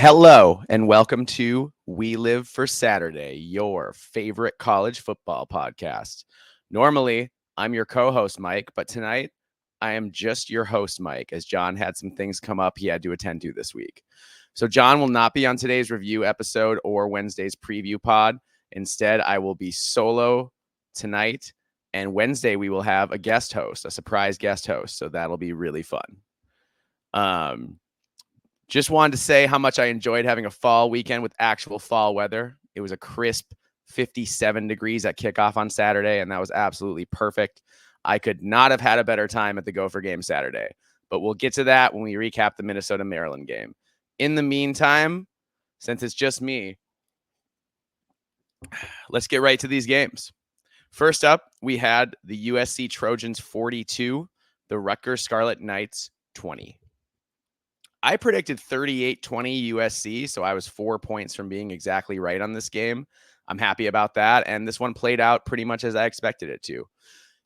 Hello, and welcome to We Live for Saturday, your favorite college football podcast. Normally, I'm your co host, Mike, but tonight I am just your host, Mike, as John had some things come up he had to attend to this week. So, John will not be on today's review episode or Wednesday's preview pod. Instead, I will be solo tonight, and Wednesday we will have a guest host, a surprise guest host. So, that'll be really fun. Just wanted to say how much I enjoyed having a fall weekend with actual fall weather. It was a crisp 57 degrees at kickoff on Saturday, and that was absolutely perfect. I could not have had a better time at the Gopher game Saturday, but we'll get to that when we recap the Minnesota-Maryland game. In the meantime, since it's just me, let's get right to these games. First up, we had the USC Trojans 42, the Rutgers Scarlet Knights 20. I predicted 38-20 USC, so I was 4 points from being exactly right on this game. I'm happy about that, and this one played out pretty much as I expected it to.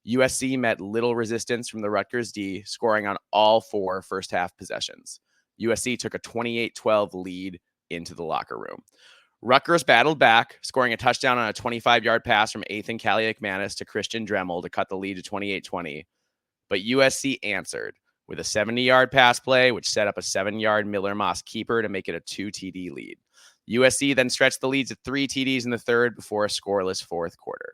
USC met little resistance from the Rutgers D, scoring on all four first-half possessions. USC took a 28-12 lead into the locker room. Rutgers battled back, scoring a touchdown on a 25-yard pass from Ethan Kaliakmanis to Christian Dremel to cut the lead to 28-20, but USC answered with a 70-yard pass play, which set up a 7-yard Miller Moss keeper to make it a 2 TD lead. USC then stretched the lead to 3 TDs in the third before a scoreless fourth quarter.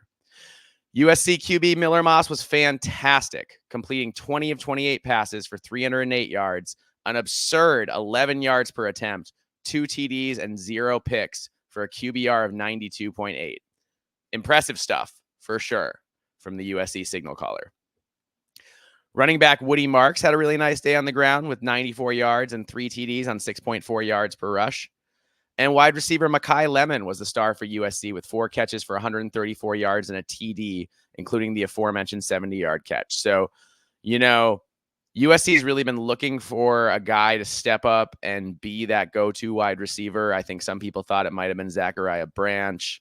USC QB Miller Moss was fantastic, completing 20 of 28 passes for 308 yards, an absurd 11 yards per attempt, 2 TDs, and 0 picks for a QBR of 92.8. Impressive stuff, for sure, from the USC signal caller. Running back Woody Marks had a really nice day on the ground with 94 yards and 3 TDs on 6.4 yards per rush. And wide receiver Makai Lemon was the star for USC with 4 catches for 134 yards and a TD, including the aforementioned 70-yard catch. So, USC has really been looking for a guy to step up and be that go-to wide receiver. I think some people thought it might have been Zachariah Branch,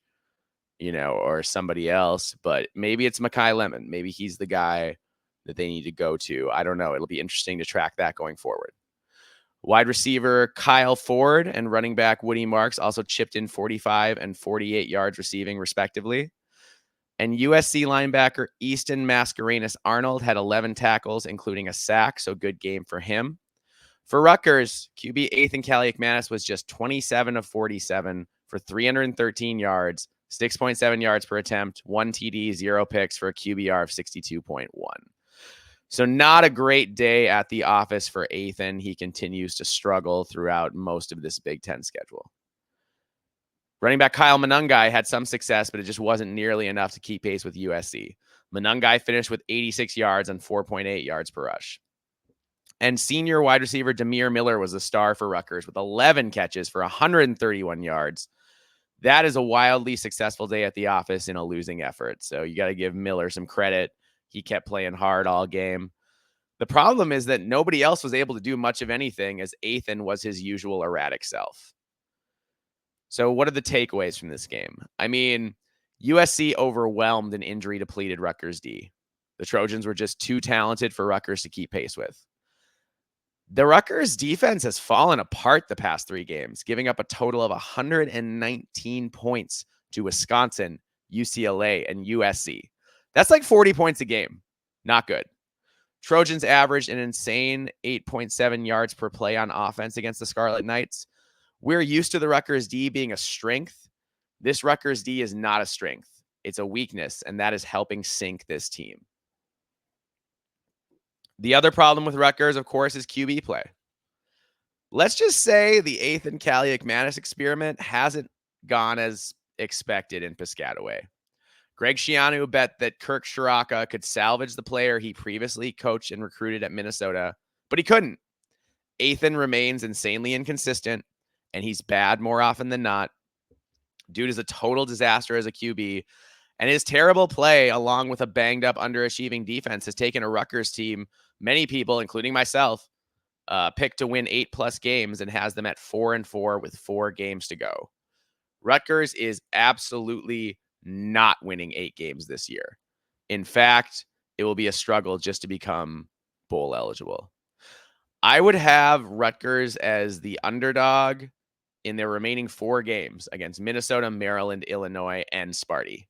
or somebody else, but maybe it's Makai Lemon. Maybe he's the guy that they need to go to. I don't know. It'll be interesting to track that going forward. Wide receiver Kyle Ford and running back Woody Marks also chipped in 45 and 48 yards receiving, respectively. And USC linebacker Easton Mascarenas Arnold had 11 tackles, including a sack, so good game for him. For Rutgers, QB Ethan Kaliakmanis was just 27 of 47 for 313 yards, 6.7 yards per attempt, 1 TD, 0 picks for a QBR of 62.1. So not a great day at the office for Ethan. He continues to struggle throughout most of this Big Ten schedule. Running back Kyle Monangai had some success, but it just wasn't nearly enough to keep pace with USC. Monangai finished with 86 yards and 4.8 yards per rush. And senior wide receiver Demir Miller was the star for Rutgers with 11 catches for 131 yards. That is a wildly successful day at the office in a losing effort. So you got to give Miller some credit. He kept playing hard all game. The problem is that nobody else was able to do much of anything as Ethan was his usual erratic self. So what are the takeaways from this game? I mean, USC overwhelmed an injury-depleted Rutgers D. The Trojans were just too talented for Rutgers to keep pace with. The Rutgers defense has fallen apart the past 3 games, giving up a total of 119 points to Wisconsin, UCLA, and USC. That's like 40 points a game. Not good. Trojans averaged an insane 8.7 yards per play on offense against the Scarlet Knights. We're used to the Rutgers D being a strength. This Rutgers D is not a strength. It's a weakness, and that is helping sink this team. The other problem with Rutgers, of course, is QB play. Let's just say the Ethan Kaliakmanis experiment hasn't gone as expected in Piscataway. Greg Schiano bet that Kirk Shiraka could salvage the player he previously coached and recruited at Minnesota, but he couldn't. Ethan remains insanely inconsistent, and he's bad more often than not. Dude is a total disaster as a QB, and his terrible play, along with a banged-up, underachieving defense, has taken a Rutgers team, many people, including myself, picked to win 8+ games and has them at 4-4 with 4 games to go. Rutgers is absolutely not winning 8 games this year. In fact, it will be a struggle just to become bowl eligible. I would have Rutgers as the underdog in their remaining 4 games against Minnesota, Maryland, Illinois, and Sparty.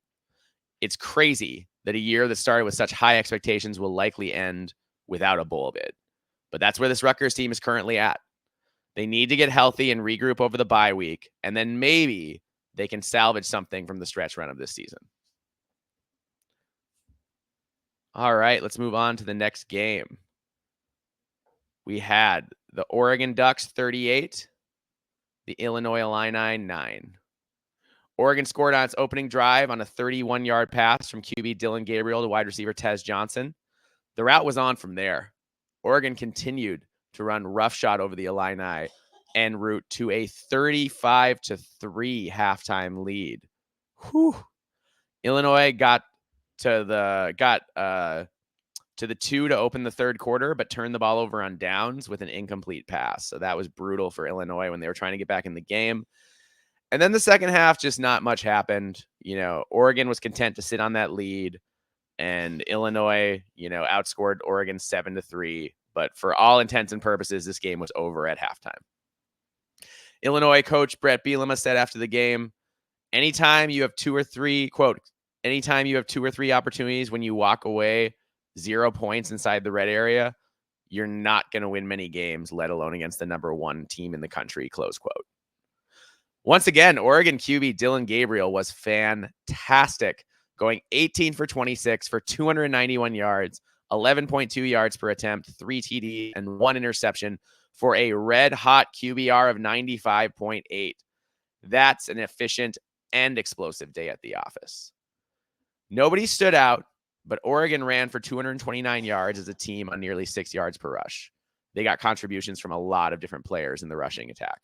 It's crazy that a year that started with such high expectations will likely end without a bowl bid. But that's where this Rutgers team is currently at. They need to get healthy and regroup over the bye week, and then maybe they can salvage something from the stretch run of this season. All right, let's move on to the next game. We had the Oregon Ducks 38, the Illinois Illini 9. Oregon scored on its opening drive on a 31-yard pass from QB Dillon Gabriel to wide receiver Tez Johnson. The route was on from there. Oregon continued to run roughshod over the Illini en route to a 35-3 halftime lead. Whew. Illinois got to the 2 to open the third quarter, but turned the ball over on downs with an incomplete pass. So that was brutal for Illinois when they were trying to get back in the game. And then the second half, just not much happened. Oregon was content to sit on that lead, and Illinois, outscored Oregon 7-3. But for all intents and purposes, this game was over at halftime. Illinois coach Brett Bielema said after the game, anytime you have 2 or 3, quote, anytime you have 2 or 3 opportunities when you walk away 0 points inside the red area, you're not going to win many games, let alone against the number 1 team in the country, close quote. Once again, Oregon QB Dillon Gabriel was fantastic, going 18 for 26 for 291 yards, 11.2 yards per attempt, 3 TD, and 1 interception for a red-hot QBR of 95.8. That's an efficient and explosive day at the office. Nobody stood out, but Oregon ran for 229 yards as a team on nearly 6 yards per rush. They got contributions from a lot of different players in the rushing attack.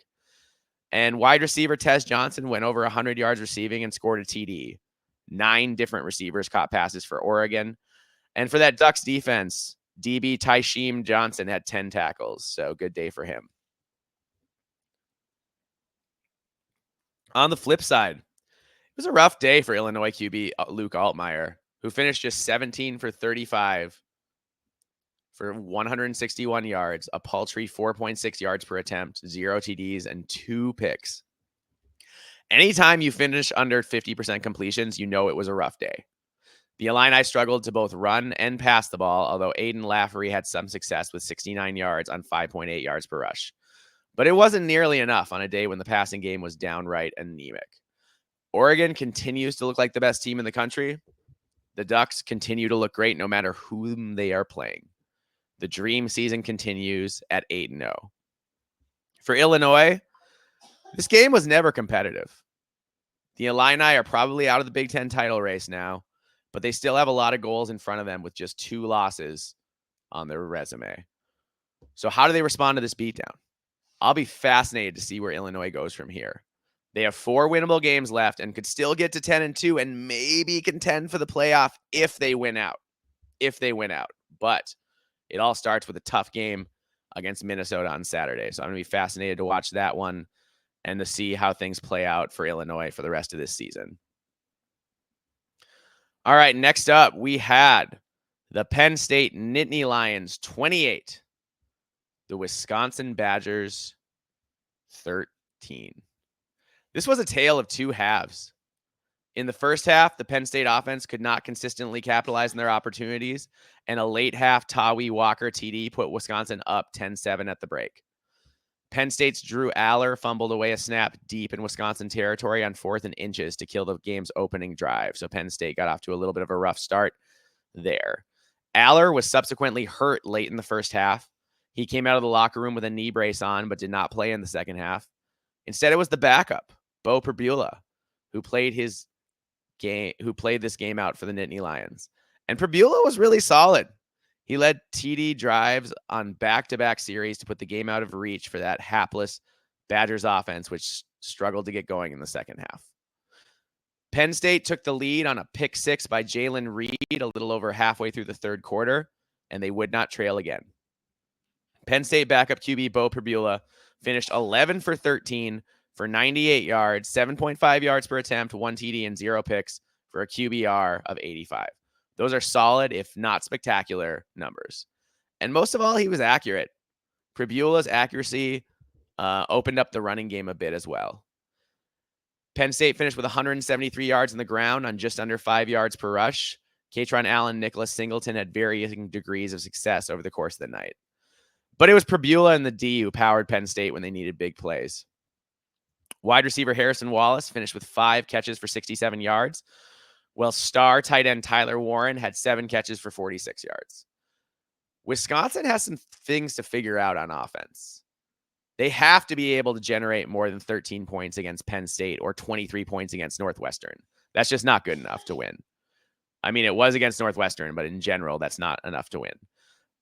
And wide receiver Tez Johnson went over 100 yards receiving and scored a TD. 9 different receivers caught passes for Oregon. And for that Ducks defense, DB Tysheem Johnson had 10 tackles. So good day for him. On the flip side, it was a rough day for Illinois QB Luke Altmaier, who finished just 17 for 35 for 161 yards, a paltry 4.6 yards per attempt, 0 TDs, and 2 picks. Anytime you finish under 50% completions, it was a rough day. The Illini struggled to both run and pass the ball, although Aiden Laffery had some success with 69 yards on 5.8 yards per rush. But it wasn't nearly enough on a day when the passing game was downright anemic. Oregon continues to look like the best team in the country. The Ducks continue to look great no matter whom they are playing. The dream season continues at 8-0. For Illinois, this game was never competitive. The Illini are probably out of the Big Ten title race now, but they still have a lot of goals in front of them with just 2 losses on their resume. So how do they respond to this beatdown? I'll be fascinated to see where Illinois goes from here. They have 4 winnable games left and could still get to 10-2 and maybe contend for the playoff if they win out. But it all starts with a tough game against Minnesota on Saturday. So I'm going to be fascinated to watch that one and to see how things play out for Illinois for the rest of this season. All right, next up, we had the Penn State Nittany Lions 28, the Wisconsin Badgers 13. This was a tale of 2 halves. In the first half, the Penn State offense could not consistently capitalize on their opportunities, and a late half Tawi Walker TD put Wisconsin up 10-7 at the break. Penn State's Drew Aller fumbled away a snap deep in Wisconsin territory on 4th and inches to kill the game's opening drive, so Penn State got off to a little bit of a rough start there. Aller was subsequently hurt late in the first half. He came out of the locker room with a knee brace on, but did not play in the second half. Instead, it was the backup, Beau Pribula, who played this game out for the Nittany Lions. And Pribula was really solid. He led TD drives on back-to-back series to put the game out of reach for that hapless Badgers offense, which struggled to get going in the second half. Penn State took the lead on a pick 6 by Jalen Reed a little over halfway through the third quarter, and they would not trail again. Penn State backup QB Beau Pribula finished 11 for 13 for 98 yards, 7.5 yards per attempt, 1 TD, and 0 picks for a QBR of 85. Those are solid, if not spectacular, numbers. And most of all, he was accurate. Pribula's accuracy opened up the running game a bit as well. Penn State finished with 173 yards on the ground on just under 5 yards per rush. Katron Allen, Nicholas Singleton had varying degrees of success over the course of the night. But it was Pribula and the D who powered Penn State when they needed big plays. Wide receiver Harrison Wallace finished with 5 catches for 67 yards, while star tight end Tyler Warren had 7 catches for 46 yards. Wisconsin has some things to figure out on offense. They have to be able to generate more than 13 points against Penn State or 23 points against Northwestern. That's just not good enough to win. I mean, it was against Northwestern, but in general, that's not enough to win.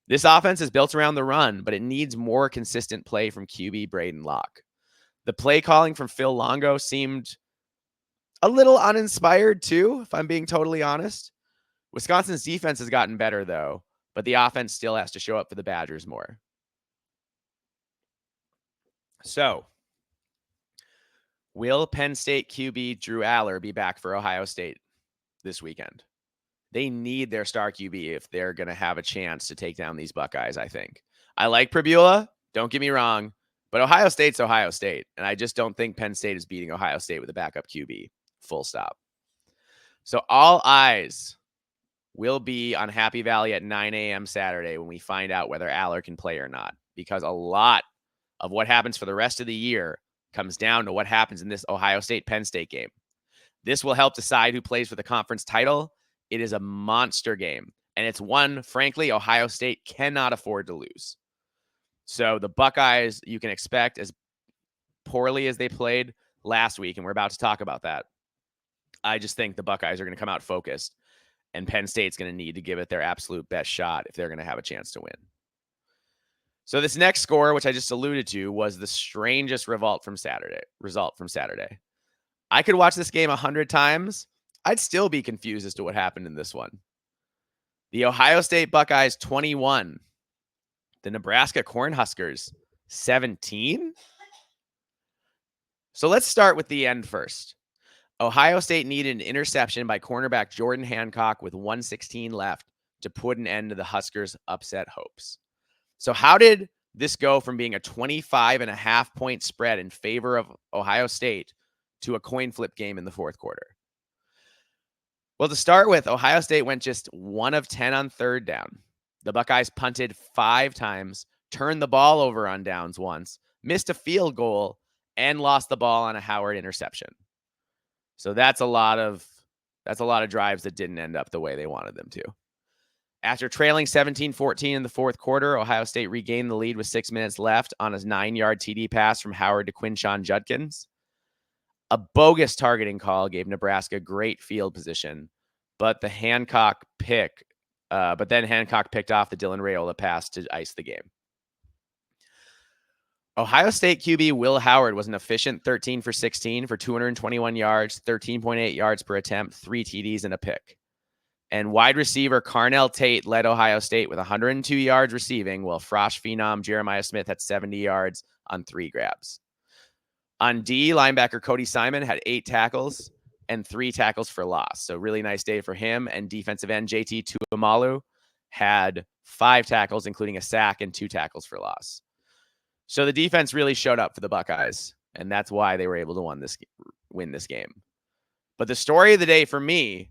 This offense is built around the run, but it needs more consistent play from QB Braden Locke. The play calling from Phil Longo seemed a little uninspired too, if I'm being totally honest. Wisconsin's defense has gotten better though, but the offense still has to show up for the Badgers more. So, will Penn State QB Drew Aller be back for Ohio State this weekend? They need their star QB if they're going to have a chance to take down these Buckeyes, I think. I like Pribula, don't get me wrong, but Ohio State's Ohio State, and I just don't think Penn State is beating Ohio State with a backup QB. Full stop. So all eyes will be on Happy Valley at 9 a.m. Saturday when we find out whether Aller can play or not, because a lot of what happens for the rest of the year comes down to what happens in this Ohio State-Penn State game. This will help decide who plays for the conference title. It is a monster game, and it's one, frankly, Ohio State cannot afford to lose. So the Buckeyes, you can expect, as poorly as they played last week, and we're about to talk about that, I just think the Buckeyes are going to come out focused, and Penn State's going to need to give it their absolute best shot if they're going to have a chance to win. So this next score, which I just alluded to, was the strangest result from Saturday. I could watch this game 100 times. I'd still be confused as to what happened in this one. The Ohio State Buckeyes 21. The Nebraska Cornhuskers 17. So let's start with the end first. Ohio State needed an interception by cornerback Jordan Hancock with 1:16 left to put an end to the Huskers' upset hopes. So how did this go from being a 25.5-point spread in favor of Ohio State to a coin flip game in the fourth quarter? Well, to start with, Ohio State went just 1 of 10 on third down. The Buckeyes punted 5 times, turned the ball over on downs once, missed a field goal, and lost the ball on a Howard interception. So that's a lot of drives that didn't end up the way they wanted them to. After trailing 17-14 in the fourth quarter, Ohio State regained the lead with 6 minutes left on a 9-yard TD pass from Howard to Quinshon Judkins. A bogus targeting call gave Nebraska great field position, but then Hancock picked off the Dylan Raiola pass to ice the game. Ohio State QB Will Howard was an efficient 13 for 16 for 221 yards, 13.8 yards per attempt, 3 TDs, and a pick. And wide receiver Carnell Tate led Ohio State with 102 yards receiving, while Frosh phenom Jeremiah Smith had 70 yards on 3 grabs. On D, linebacker Cody Simon had 8 tackles and 3 tackles for loss. So really nice day for him. And defensive end JT Tuimalu had 5 tackles, including a sack and 2 tackles for loss. So the defense really showed up for the Buckeyes, and that's why they were able to win this game. But the story of the day for me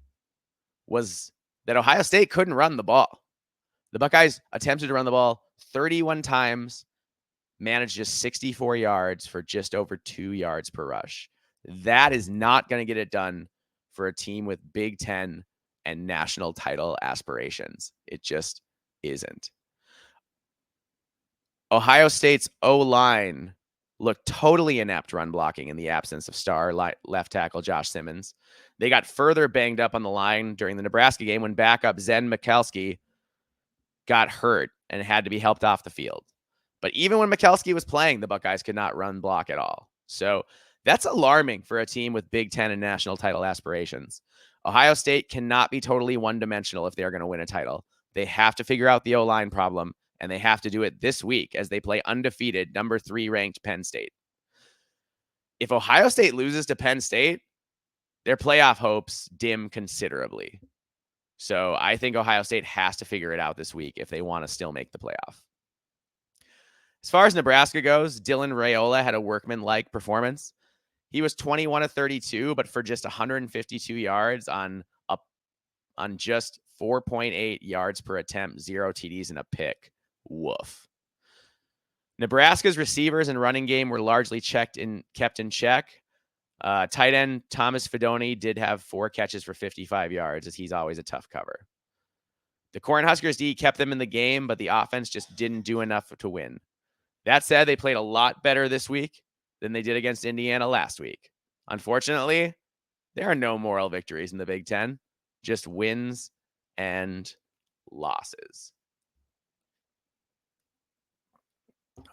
was that Ohio State couldn't run the ball. The Buckeyes attempted to run the ball 31 times, managed just 64 yards for just over 2 yards per rush. That is not going to get it done for a team with Big Ten and national title aspirations. It just isn't. Ohio State's O-line looked totally inept run blocking in the absence of star left tackle Josh Simmons. They got further banged up on the line during the Nebraska game when backup Zen Mikulski got hurt and had to be helped off the field. But even when Mikulski was playing, the Buckeyes could not run block at all. So that's alarming for a team with Big Ten and national title aspirations. Ohio State cannot be totally one-dimensional if they're going to win a title. They have to figure out the O-line problem, and they have to do it this week as they play undefeated, number 3 ranked Penn State. If Ohio State loses to Penn State, their playoff hopes dim considerably. So I think Ohio State has to figure it out this week if they want to still make the playoff. As far as Nebraska goes, Dylan Raiola had a workman-like performance. He was 21 of 32, but for just 152 yards on just 4.8 yards per attempt, 0 TDs and a pick. Woof. Nebraska's receivers and running game were largely kept in check. Tight end Thomas Fidone did have 4 catches for 55 yards, as he's always a tough cover. The Cornhuskers D kept them in the game, but the offense just didn't do enough to win. That said, they played a lot better this week than they did against Indiana last week. Unfortunately, there are no moral victories in the Big Ten, just wins and losses.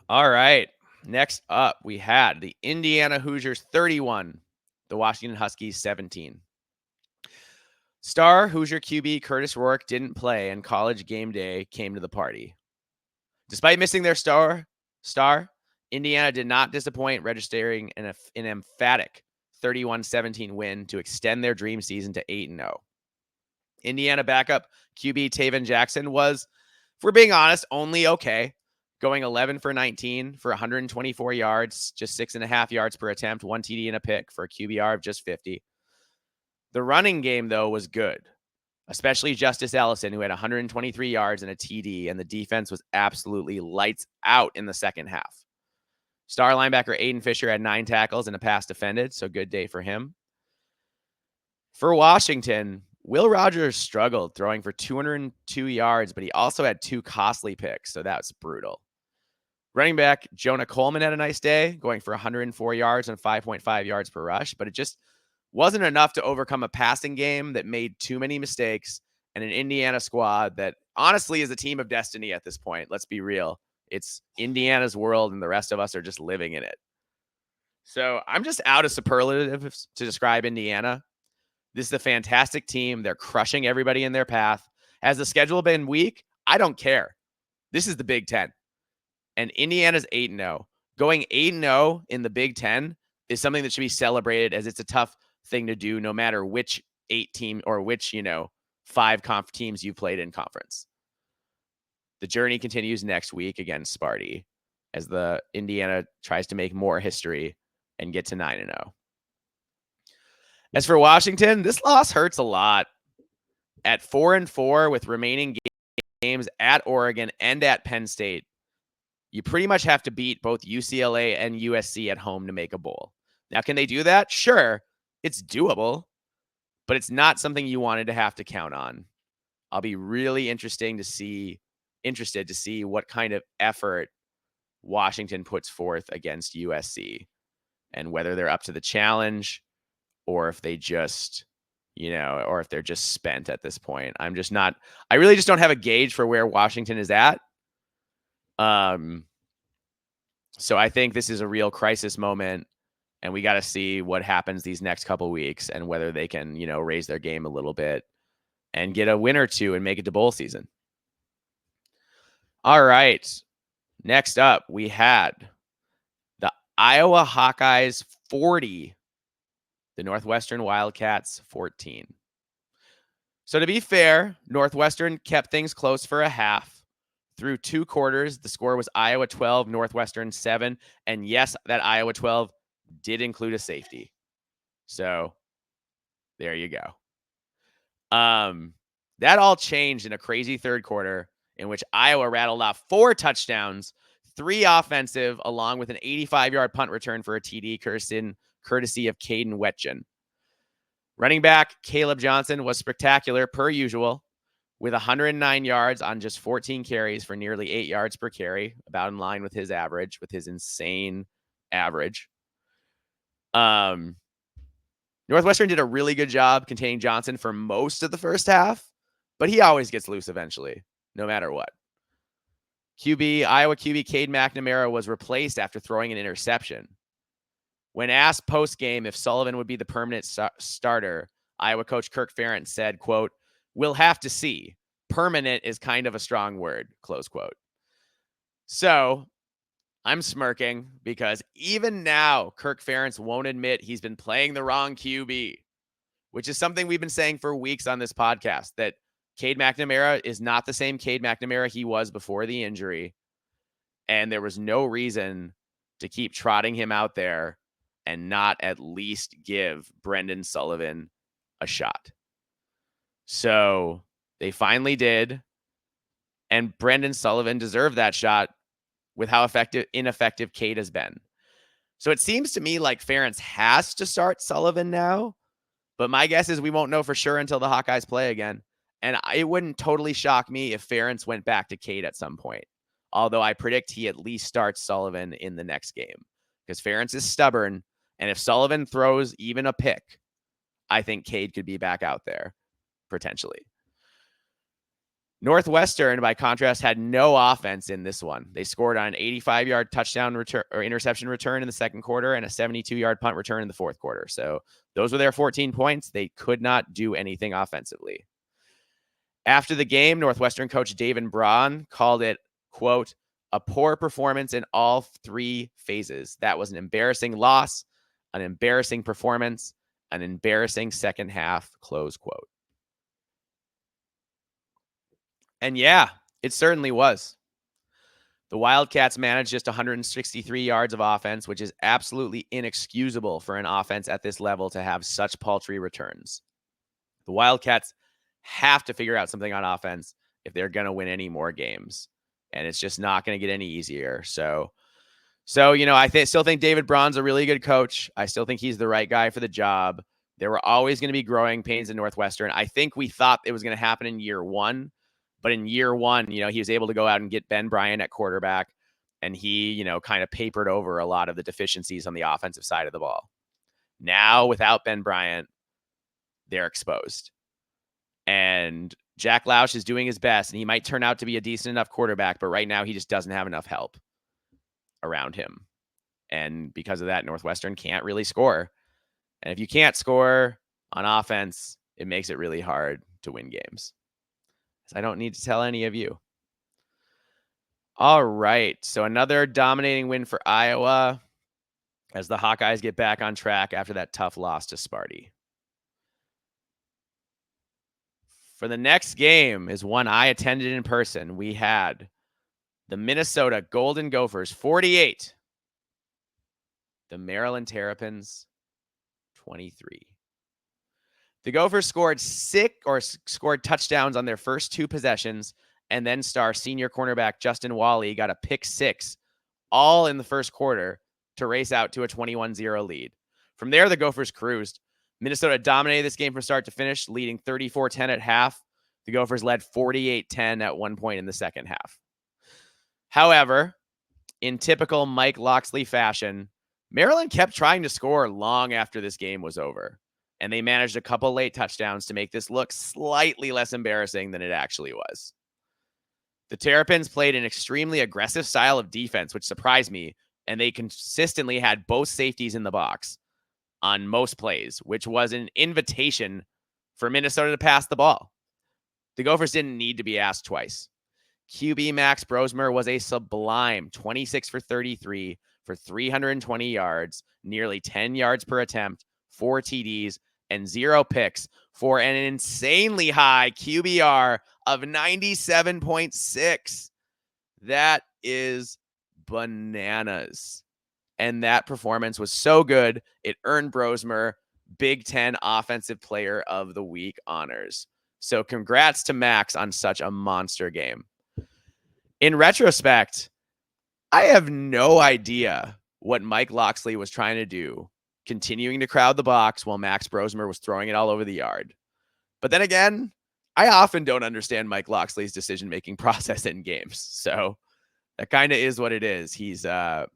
All right. Next up, we had the Indiana Hoosiers 31, the Washington Huskies 17. Star Hoosier QB Curtis Rourke didn't play, and College game day came to the party. Despite missing their star, Indiana did not disappoint, registering an emphatic 31-17 win to extend their dream season to 8-0. Indiana backup QB Taven Jackson was, if we're being honest, only okay, going 11 for 19 for 124 yards, just 6.5 yards per attempt, 1 TD and a pick for a QBR of just 50. The running game, though, was good, especially Justice Ellison, who had 123 yards and a TD, and the defense was absolutely lights out in the second half. Star linebacker Aiden Fisher had 9 tackles and a pass defended, so good day for him. For Washington, Will Rogers struggled, throwing for 202 yards, but he also had 2 costly picks, so that's brutal. Running back Jonah Coleman had a nice day, going for 104 yards and 5.5 yards per rush, but it just wasn't enough to overcome a passing game that made too many mistakes and an Indiana squad that honestly is a team of destiny at this point. Let's be real. It's Indiana's world, and the rest of us are just living in it. So I'm just out of superlatives to describe Indiana. This is a fantastic team. They're crushing everybody in their path. Has the schedule been weak? I don't care. This is the Big Ten. And Indiana's 8-0. Going 8-0 in the Big Ten is something that should be celebrated, as it's a tough thing to do no matter which 8 team or which, 5 teams you played in conference. The journey continues next week against Sparty as the Indiana tries to make more history and get to 9-0. As for Washington, this loss hurts a lot. At 4-4 with remaining games at Oregon and at Penn State, you pretty much have to beat both UCLA and USC at home to make a bowl. Now, can they do that? Sure, it's doable, but it's not something you wanted to have to count on. I'll be really interested to see what kind of effort Washington puts forth against USC and whether they're up to the challenge or if they just, or if they're just spent at this point. I really just don't have a gauge for where Washington is at. So I think this is a real crisis moment, and we got to see what happens these next couple weeks and whether they can, raise their game a little bit and get a win or two and make it to bowl season. All right. Next up, we had the Iowa Hawkeyes 40, the Northwestern Wildcats 14. So to be fair, Northwestern kept things close for a half. Through 2 quarters, the score was Iowa 12, Northwestern 7. And yes, that Iowa 12 did include a safety. So there you go. That all changed in a crazy third quarter in which Iowa rattled off 4 touchdowns, 3 offensive, along with an 85-yard punt return for a TD courtesy of Caden Wetjen. Running back Caleb Johnson was spectacular per usual, with 109 yards on just 14 carries for nearly 8 yards per carry, about in line with his average, with his insane average. Northwestern did a really good job containing Johnson for most of the first half, but he always gets loose eventually, no matter what. Iowa QB Cade McNamara was replaced after throwing an interception. When asked post-game if Sullivan would be the permanent starter, Iowa coach Kirk Ferentz said, quote, "We'll have to see. Permanent is kind of a strong word," close quote. So I'm smirking because even now, Kirk Ferentz won't admit he's been playing the wrong QB, which is something we've been saying for weeks on this podcast, that Cade McNamara is not the same Cade McNamara he was before the injury. And there was no reason to keep trotting him out there and not at least give Brendan Sullivan a shot. So they finally did. And Brendan Sullivan deserved that shot with how ineffective Cade has been. So it seems to me like Ferentz has to start Sullivan now. But my guess is we won't know for sure until the Hawkeyes play again. And it wouldn't totally shock me if Ferentz went back to Cade at some point. Although I predict he at least starts Sullivan in the next game. Because Ferentz is stubborn. And if Sullivan throws even a pick, I think Cade could be back out there, potentially. Northwestern, by contrast, had no offense in this one. They scored on an 85-yard touchdown return or interception return in the second quarter and a 72-yard punt return in the fourth quarter. So those were their 14 points. They could not do anything offensively. After the game, Northwestern coach David Braun called it, quote, a poor performance in all three phases. That was an embarrassing loss, an embarrassing performance, an embarrassing second half, close quote. And yeah, it certainly was. The Wildcats managed just 163 yards of offense, which is absolutely inexcusable for an offense at this level to have such paltry returns. The Wildcats have to figure out something on offense if they're going to win any more games. And it's just not going to get any easier. So you know, I still think David Braun's a really good coach. I still think he's the right guy for the job. There were always going to be growing pains in Northwestern. I think we thought it was going to happen in year one. But in year one, you know, he was able to go out and get Ben Bryant at quarterback. And he, you know, kind of papered over a lot of the deficiencies on the offensive side of the ball. Now, without Ben Bryant, they're exposed. And Jack Lausch is doing his best, and he might turn out to be a decent enough quarterback, but right now he just doesn't have enough help around him. And because of that, Northwestern can't really score. And if you can't score on offense, it makes it really hard to win games. I don't need to tell any of you. All right. So another dominating win for Iowa as the Hawkeyes get back on track after that tough loss to Sparty. For the next game is one I attended in person. We had the Minnesota Golden Gophers 48. The Maryland Terrapins 23. The Gophers scored touchdowns on their first two possessions, and then star senior cornerback Justin Wally got a pick six, all in the first quarter, to race out to a 21-0 lead. From there, the Gophers cruised. Minnesota dominated this game from start to finish, leading 34-10 at half. The Gophers led 48-10 at one point in the second half. However, in typical Mike Locksley fashion, Maryland kept trying to score long after this game was over. And they managed a couple late touchdowns to make this look slightly less embarrassing than it actually was. The Terrapins played an extremely aggressive style of defense, which surprised me, and they consistently had both safeties in the box on most plays, which was an invitation for Minnesota to pass the ball. The Gophers didn't need to be asked twice. QB Max Brosmer was a sublime 26 for 33 for 320 yards, nearly 10 yards per attempt, 4 TDs, and 0 picks for an insanely high QBR of 97.6. That is bananas. And that performance was so good, it earned Brosmer Big Ten Offensive Player of the Week honors. So congrats to Max on such a monster game. In retrospect, I have no idea what Mike Locksley was trying to do, continuing to crowd the box while Max Brosmer was throwing it all over the yard. But then again, I often don't understand Mike Locksley's decision-making process in games. So that kind of is what it is. He's a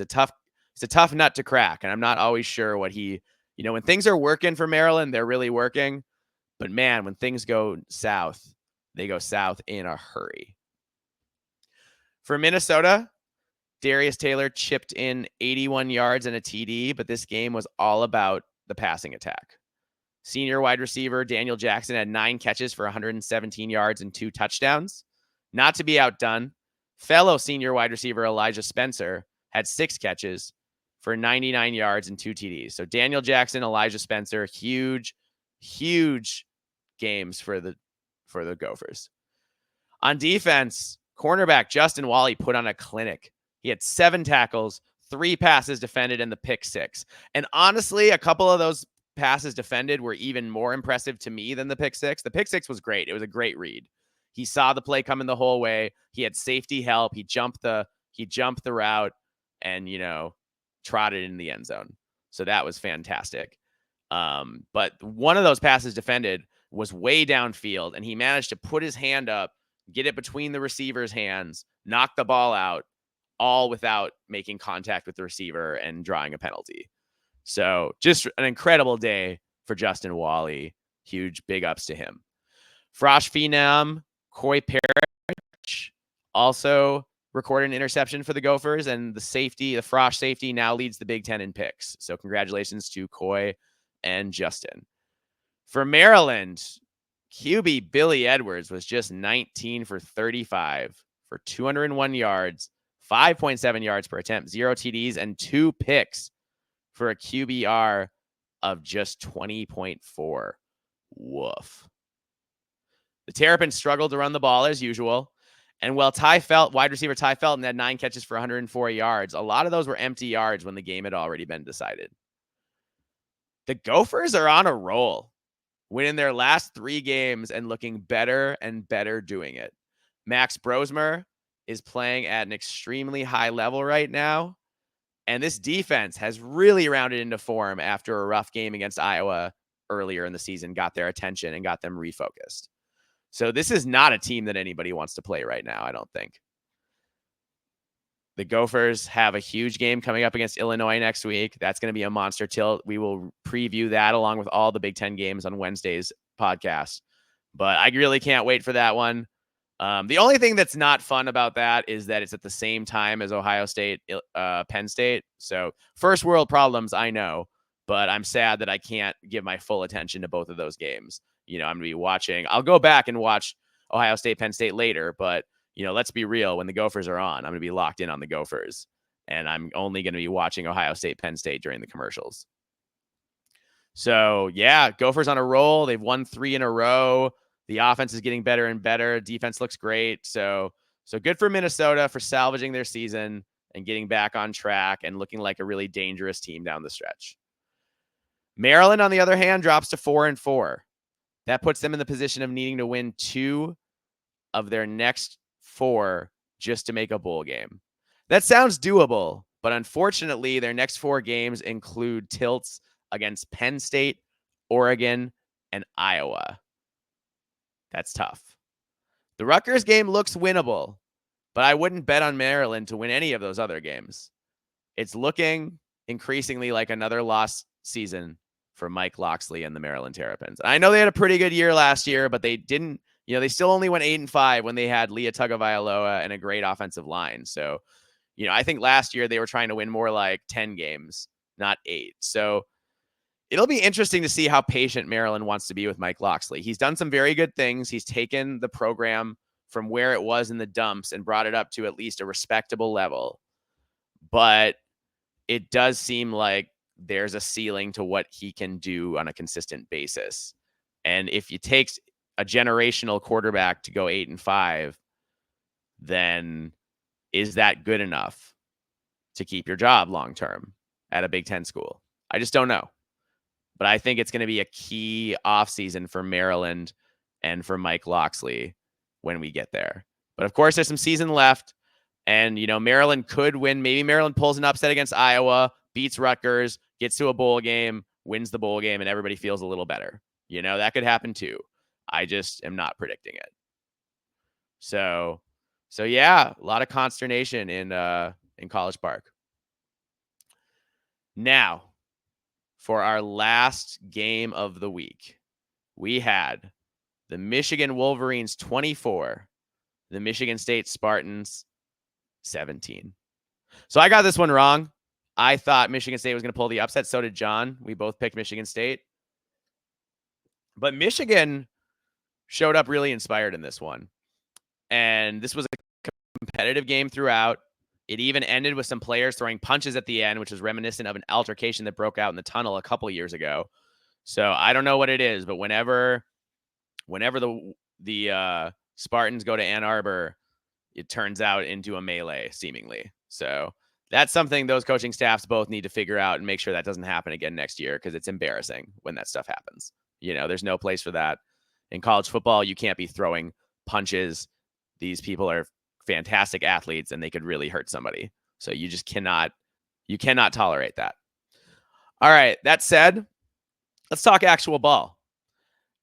tough nut to crack. And I'm not always sure what when things are working for Maryland, they're really working. But man, when things go south, they go south in a hurry. For Minnesota, Darius Taylor chipped in 81 yards and a TD, but this game was all about the passing attack. Senior wide receiver Daniel Jackson had 9 catches for 117 yards and 2 touchdowns. Not to be outdone, fellow senior wide receiver Elijah Spencer had 6 catches for 99 yards and 2 TDs. So Daniel Jackson, Elijah Spencer, huge games for the Gophers. On defense, Cornerback Justin Wally put on a clinic. He had 7 tackles, 3 passes defended, and the pick 6. And honestly, a couple of those passes defended were even more impressive to me than the pick 6. The pick 6 was great. It was a great read. He saw the play coming the whole way. He had safety help. He jumped the route and, trotted in the end zone. So that was fantastic. But one of those passes defended was way downfield, and he managed to put his hand up, get it between the receiver's hands, knock the ball out, all without making contact with the receiver and drawing a penalty. So just an incredible day for Justin Wally. Huge big ups to him. Frosh Phenom, Koi Parrish also recorded an interception for the Gophers, and the Frosh safety now leads the Big Ten in picks. So congratulations to Koi and Justin. For Maryland, QB Billy Edwards was just 19 for 35 for 201 yards, 5.7 yards per attempt, 0 TDs, and 2 picks for a QBR of just 20.4. Woof. The Terrapins struggled to run the ball as usual. And while wide receiver Ty Felton had 9 catches for 104 yards, a lot of those were empty yards when the game had already been decided. The Gophers are on a roll, winning their last 3 games and looking better and better doing it. Max Brosmer is playing at an extremely high level right now. And this defense has really rounded into form after a rough game against Iowa earlier in the season, got their attention and got them refocused. So this is not a team that anybody wants to play right now, I don't think. The Gophers have a huge game coming up against Illinois next week. That's going to be a monster tilt. We will preview that along with all the Big Ten games on Wednesday's podcast. But I really can't wait for that one. The only thing that's not fun about that is that it's at the same time as Ohio State, Penn State. So first world problems, I know, but I'm sad that I can't give my full attention to both of those games. I'm going to be watching. I'll go back and watch Ohio State, Penn State later, but let's be real. When the Gophers are on, I'm going to be locked in on the Gophers, and I'm only going to be watching Ohio State, Penn State during the commercials. So yeah, Gophers on a roll. They've won 3 in a row. The offense is getting better and better. Defense looks great. So good for Minnesota for salvaging their season and getting back on track and looking like a really dangerous team down the stretch. Maryland, on the other hand, drops to 4-4. That puts them in the position of needing to win 2 of their next 4 just to make a bowl game. That sounds doable, but unfortunately, their next 4 games include tilts against Penn State, Oregon, and Iowa. That's tough. The Rutgers game looks winnable, but I wouldn't bet on Maryland to win any of those other games. It's looking increasingly like another lost season for Mike Locksley and the Maryland Terrapins. I know they had a pretty good year last year, but they didn't, they still only went 8-5 when they had Lia Tagovailoa and a great offensive line. So, I think last year they were trying to win more like 10 games, not 8. So it'll be interesting to see how patient Maryland wants to be with Mike Locksley. He's done some very good things. He's taken the program from where it was in the dumps and brought it up to at least a respectable level. But it does seem like there's a ceiling to what he can do on a consistent basis. And if it takes a generational quarterback to go 8-5, then is that good enough to keep your job long-term at a Big Ten school? I just don't know. But I think it's going to be a key offseason for Maryland and for Mike Locksley when we get there. But of course, there's some season left. And, Maryland could win. Maybe Maryland pulls an upset against Iowa, beats Rutgers, gets to a bowl game, wins the bowl game, and everybody feels a little better. That could happen too. I just am not predicting it. So yeah, a lot of consternation in College Park. Now, for our last game of the week, we had the Michigan Wolverines 24, the Michigan State Spartans 17. So I got this one wrong. I thought Michigan State was going to pull the upset. So did John. We both picked Michigan State. But Michigan showed up really inspired in this one. And this was a competitive game throughout. It even ended with some players throwing punches at the end, which was reminiscent of an altercation that broke out in the tunnel a couple years ago. So I don't know what it is, but whenever the Spartans go to Ann Arbor, it turns out into a melee, seemingly. So that's something those coaching staffs both need to figure out and make sure that doesn't happen again next year, because it's embarrassing when that stuff happens. There's no place for that. In college football, you can't be throwing punches. These people are fantastic athletes and they could really hurt somebody. So you just cannot tolerate that. All right, that said, let's talk actual ball.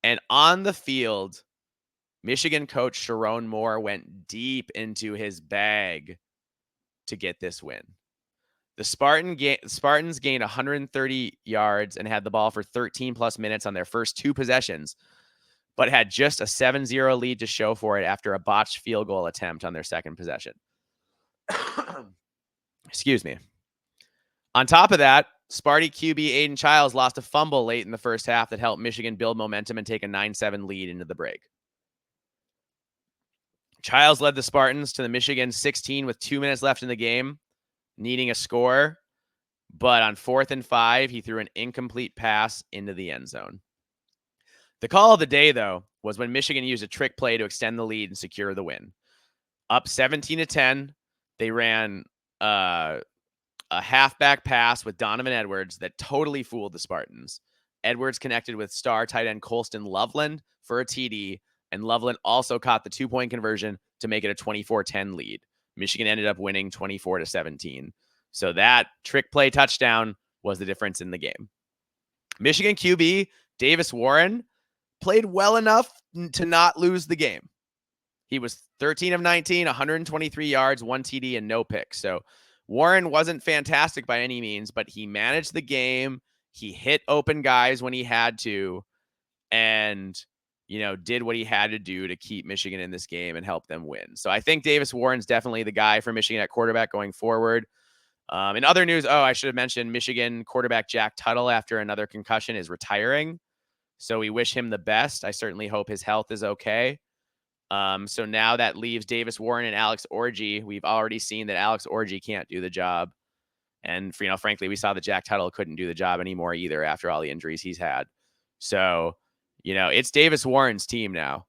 And on the field, Michigan coach Sharon Moore went deep into his bag to get this win. The Spartans gained 130 yards and had the ball for 13 plus minutes on their first 2 possessions, but had just a 7-0 lead to show for it after a botched field goal attempt on their second possession. Excuse me. On top of that, Sparty QB Aiden Childs lost a fumble late in the first half that helped Michigan build momentum and take a 9-7 lead into the break. Childs led the Spartans to the Michigan 16 with 2 minutes left in the game, needing a score. But on 4th and 5, he threw an incomplete pass into the end zone. The call of the day, though, was when Michigan used a trick play to extend the lead and secure the win. Up 17-10, they ran a halfback pass with Donovan Edwards that totally fooled the Spartans. Edwards connected with star tight end Colston Loveland for a TD, and Loveland also caught the 2-point conversion to make it a 24-10 lead. Michigan ended up winning 24-17. So that trick play touchdown was the difference in the game. Michigan QB Davis Warren played well enough to not lose the game. He was 13 of 19, 123 yards, 1 TD, and no picks. So Warren wasn't fantastic by any means, but he managed the game. He hit open guys when he had to, and did what he had to do to keep Michigan in this game and help them win. So I think Davis Warren's definitely the guy for Michigan at quarterback going forward. In other news, I should have mentioned Michigan quarterback Jack Tuttle, after another concussion, is retiring. So we wish him the best. I certainly hope his health is okay. So now that leaves Davis Warren and Alex Orji. We've already seen that Alex Orji can't do the job. And, frankly, we saw that Jack Tuttle couldn't do the job anymore either after all the injuries he's had. So, it's Davis Warren's team now.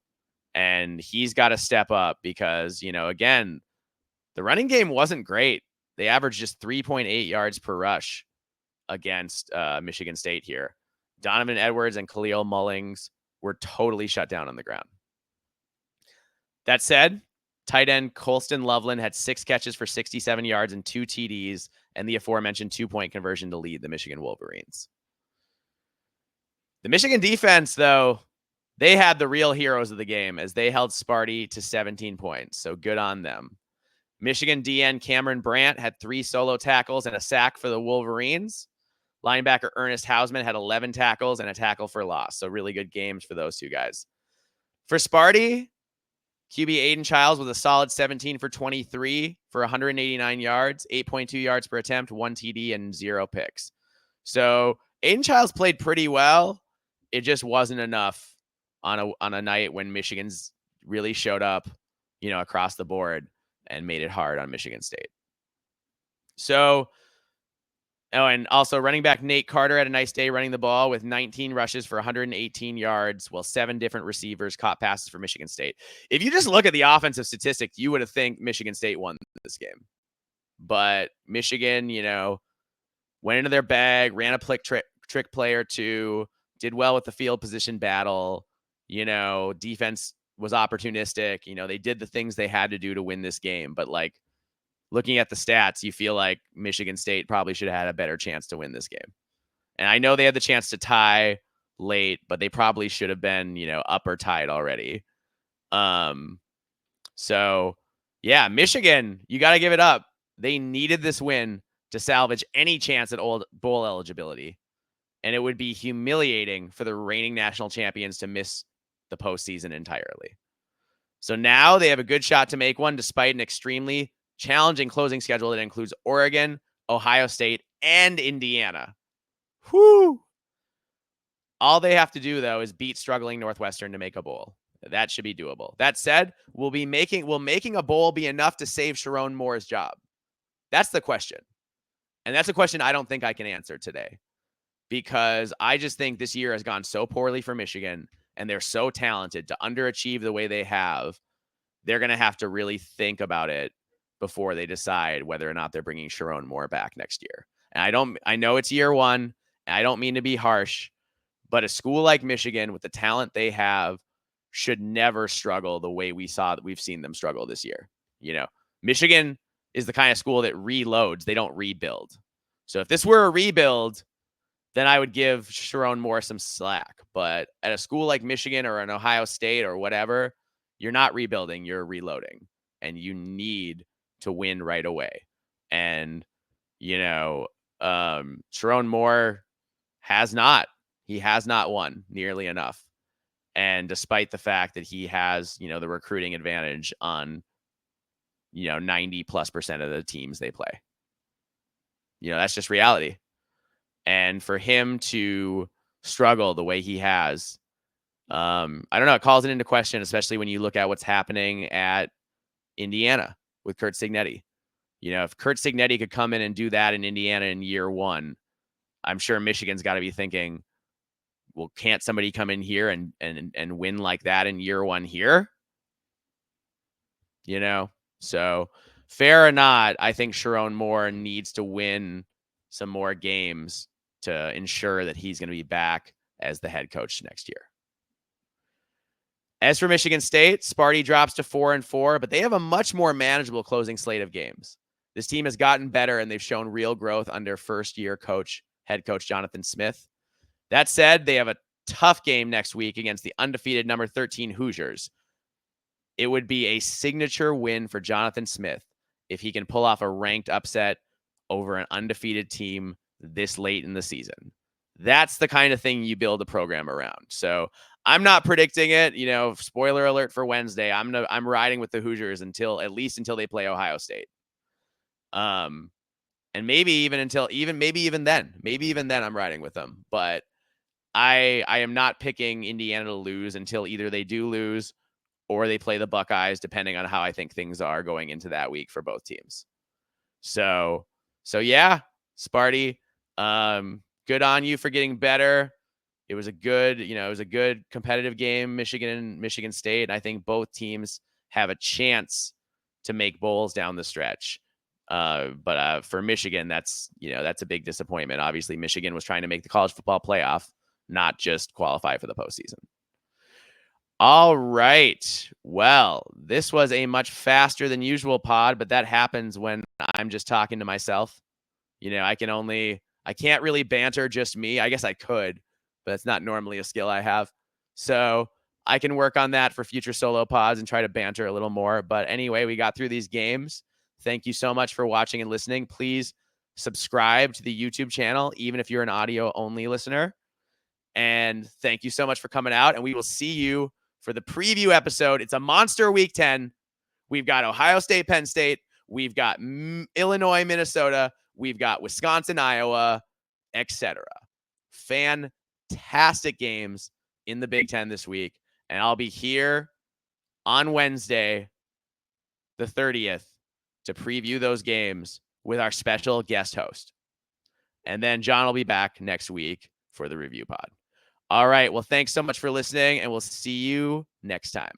And he's got to step up because, again, the running game wasn't great. They averaged just 3.8 yards per rush against Michigan State here. Donovan Edwards and Khalil Mullings were totally shut down on the ground. That said, tight end Colston Loveland had 6 catches for 67 yards and 2 TDs, and the aforementioned 2-point conversion to lead the Michigan Wolverines. The Michigan defense, though, they had the real heroes of the game as they held Sparty to 17 points, so good on them. Michigan DN Cameron Brandt had 3 solo tackles and a sack for the Wolverines. Linebacker Ernest Hausman had 11 tackles and a tackle for loss, so really good games for those 2 guys. For Sparty, QB Aiden Childs was a solid 17 for 23 for 189 yards, 8.2 yards per attempt, 1 TD, and 0 picks. So Aiden Childs played pretty well. It just wasn't enough on a night when Michigan's really showed up, across the board and made it hard on Michigan State. So, and also running back Nate Carter had a nice day running the ball with 19 rushes for 118 yards, while 7 different receivers caught passes for Michigan State. If you just look at the offensive statistics, you would have think Michigan State won this game. But Michigan, went into their bag, ran a trick play or 2, did well with the field position battle. Defense was opportunistic. They did the things they had to do to win this game. But looking at the stats, you feel like Michigan State probably should have had a better chance to win this game. And I know they had the chance to tie late, but they probably should have been, up or tied already. So yeah, Michigan, you got to give it up. They needed this win to salvage any chance at bowl eligibility. And it would be humiliating for the reigning national champions to miss the postseason entirely. So now they have a good shot to make one, despite an extremely challenging closing schedule that includes Oregon, Ohio State, and Indiana. Whew. All they have to do, though, is beat struggling Northwestern to make a bowl. That should be doable. That said, will making a bowl be enough to save Sharon Moore's job? That's the question. And that's a question I don't think I can answer today, because I just think this year has gone so poorly for Michigan, and they're so talented to underachieve the way they have, they're going to have to really think about it before they decide whether or not they're bringing Sharon Moore back next year. And I know it's year one, and I don't mean to be harsh, but a school like Michigan with the talent they have should never struggle the way we've seen them struggle this year. Michigan is the kind of school that reloads. They don't rebuild. So if this were a rebuild, then I would give Sharon Moore some slack. But at a school like Michigan or an Ohio State or whatever, you're not rebuilding, you're reloading. And you need to win right away. And, Sharon Moore has not. He has not won nearly enough. And despite the fact that he has, the recruiting advantage on, 90+% of the teams they play. That's just reality. And for him to struggle the way he has, I don't know, it calls it into question, especially when you look at what's happening at Indiana with Curt Cignetti. If Curt Cignetti could come in and do that in Indiana in year one, I'm sure Michigan's got to be thinking, well, can't somebody come in here and win like that in year one here? So fair or not, I think Sharon Moore needs to win some more games to ensure that he's going to be back as the head coach next year. As for Michigan State, Sparty drops to 4-4, but they have a much more manageable closing slate of games. This team has gotten better, and they've shown real growth under first-year head coach Jonathan Smith. That said, they have a tough game next week against the undefeated number 13 Hoosiers. It would be a signature win for Jonathan Smith if he can pull off a ranked upset over an undefeated team this late in the season. That's the kind of thing you build a program around. So I'm not predicting it. Spoiler alert for Wednesday. I'm riding with the Hoosiers until they play Ohio State. And maybe even then I'm riding with them. But I am not picking Indiana to lose until either they do lose or they play the Buckeyes, depending on how I think things are going into that week for both teams. So yeah, Sparty, good on you for getting better. It was a good competitive game, Michigan State. And I think both teams have a chance to make bowls down the stretch. But for Michigan, that's a big disappointment. Obviously, Michigan was trying to make the college football playoff, not just qualify for the postseason. All right. Well, this was a much faster than usual pod, but that happens when I'm just talking to myself. I can't really banter just me. I guess I could, but that's not normally a skill I have. So I can work on that for future solo pods and try to banter a little more. But anyway, we got through these games. Thank you so much for watching and listening. Please subscribe to the YouTube channel, even if you're an audio only listener. And thank you so much for coming out. And we will see you for the preview episode. It's a monster week 10. We've got Ohio State, Penn State. We've got Illinois, Minnesota. We've got Wisconsin, Iowa, etc. Fantastic games in the Big Ten this week. And I'll be here on Wednesday, the 30th, to preview those games with our special guest host. And then John will be back next week for the review pod. All right. Well, thanks so much for listening, and we'll see you next time.